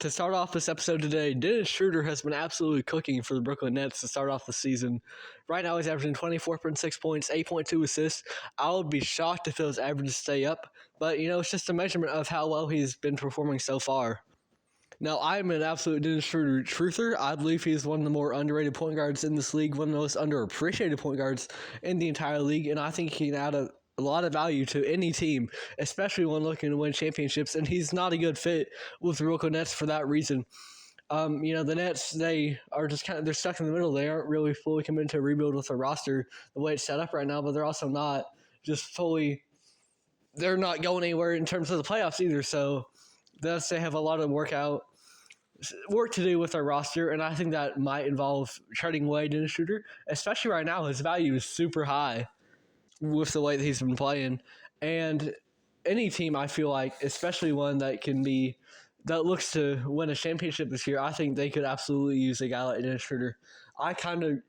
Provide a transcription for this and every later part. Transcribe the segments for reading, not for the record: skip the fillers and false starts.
To start off this episode today, Dennis Schroder has been absolutely cooking for the Brooklyn Nets to start off the season. Right now he's averaging 24.6 points, 8.2 assists. I would be shocked if those averages stay up, but it's just a measurement of how well he's been performing so far. Now, I'm an absolute Dennis Schroder truther. I believe he's one of the more underrated point guards in this league, one of the most underappreciated point guards in the entire league, and I think he can add a lot of value to any team, especially when looking to win championships, and he's not a good fit with the Brooklyn Nets for that reason. The Nets, they are just they're stuck in the middle. They aren't really fully committed to a rebuild with their roster the way it's set up right now, but they're also not just fully, they're not going anywhere in terms of the playoffs either, so they have a lot of work to do with their roster, and I think that might involve trading away Dennis Schroder, especially right now. His value is super high with the way that he's been playing. And any team, I feel like, especially one that looks to win a championship this year, I think they could absolutely use a guy like Dennis Schroder.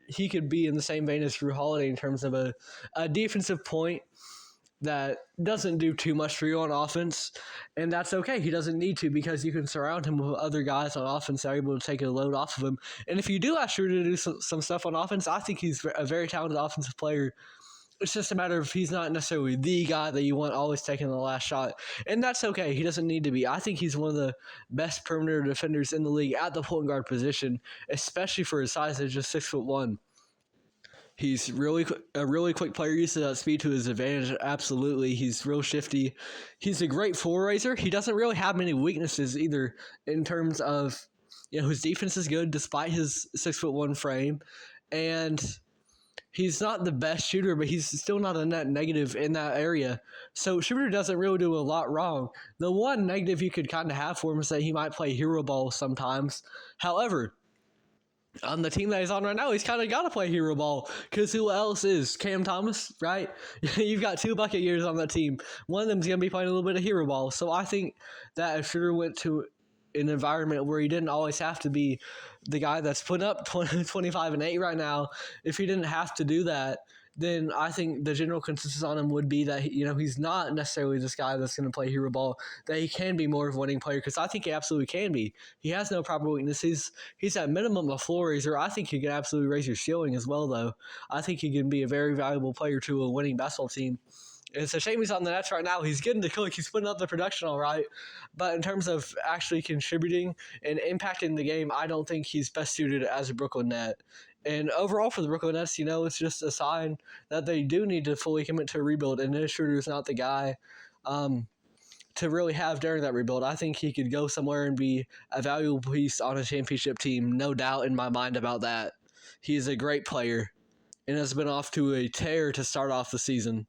He could be in the same vein as Drew Holiday in terms of a defensive point that doesn't do too much for you on offense, and that's okay. He doesn't need to, because you can surround him with other guys on offense that are able to take a load off of him. And if you do ask Schroder to do some stuff on offense, I think he's a very talented offensive player. It's just a matter of he's not necessarily the guy that you want always taking the last shot. And that's okay. He doesn't need to be. I think he's one of the best perimeter defenders in the league at the point guard position, especially for his size at just 6'1". He's a really quick player. Uses that speed to his advantage. Absolutely. He's real shifty. He's a great floor raiser. He doesn't really have many weaknesses either in terms of, his defense is good despite his 6'1" frame. And he's not the best shooter, but he's still not a net negative in that area. So Schroder doesn't really do a lot wrong. The one negative you could kind of have for him is that he might play hero ball sometimes. However, on the team that he's on right now, he's kind of got to play hero ball, because who else is? Cam Thomas, right? You've got two bucket getters on that team. One of them's going to be playing a little bit of hero ball. So I think that if Schroder went to an environment where he didn't always have to be the guy that's putting up 25 and 8 right now, if he didn't have to do that, then I think the general consensus on him would be that he's not necessarily this guy that's going to play hero ball, that he can be more of a winning player, because I think he absolutely can be. He has no proper weaknesses. He's at minimum a floor raiser. I think he can absolutely raise your ceiling as well, though. I think he can be a very valuable player to a winning basketball team. It's a shame he's on the Nets right now. He's getting to cook. He's putting up the production all right. But in terms of actually contributing and impacting the game, I don't think he's best suited as a Brooklyn Net. And overall for the Brooklyn Nets, it's just a sign that they do need to fully commit to a rebuild. And Dennis Schroder is not the guy to really have during that rebuild. I think he could go somewhere and be a valuable piece on a championship team. No doubt in my mind about that. He's a great player and has been off to a tear to start off the season.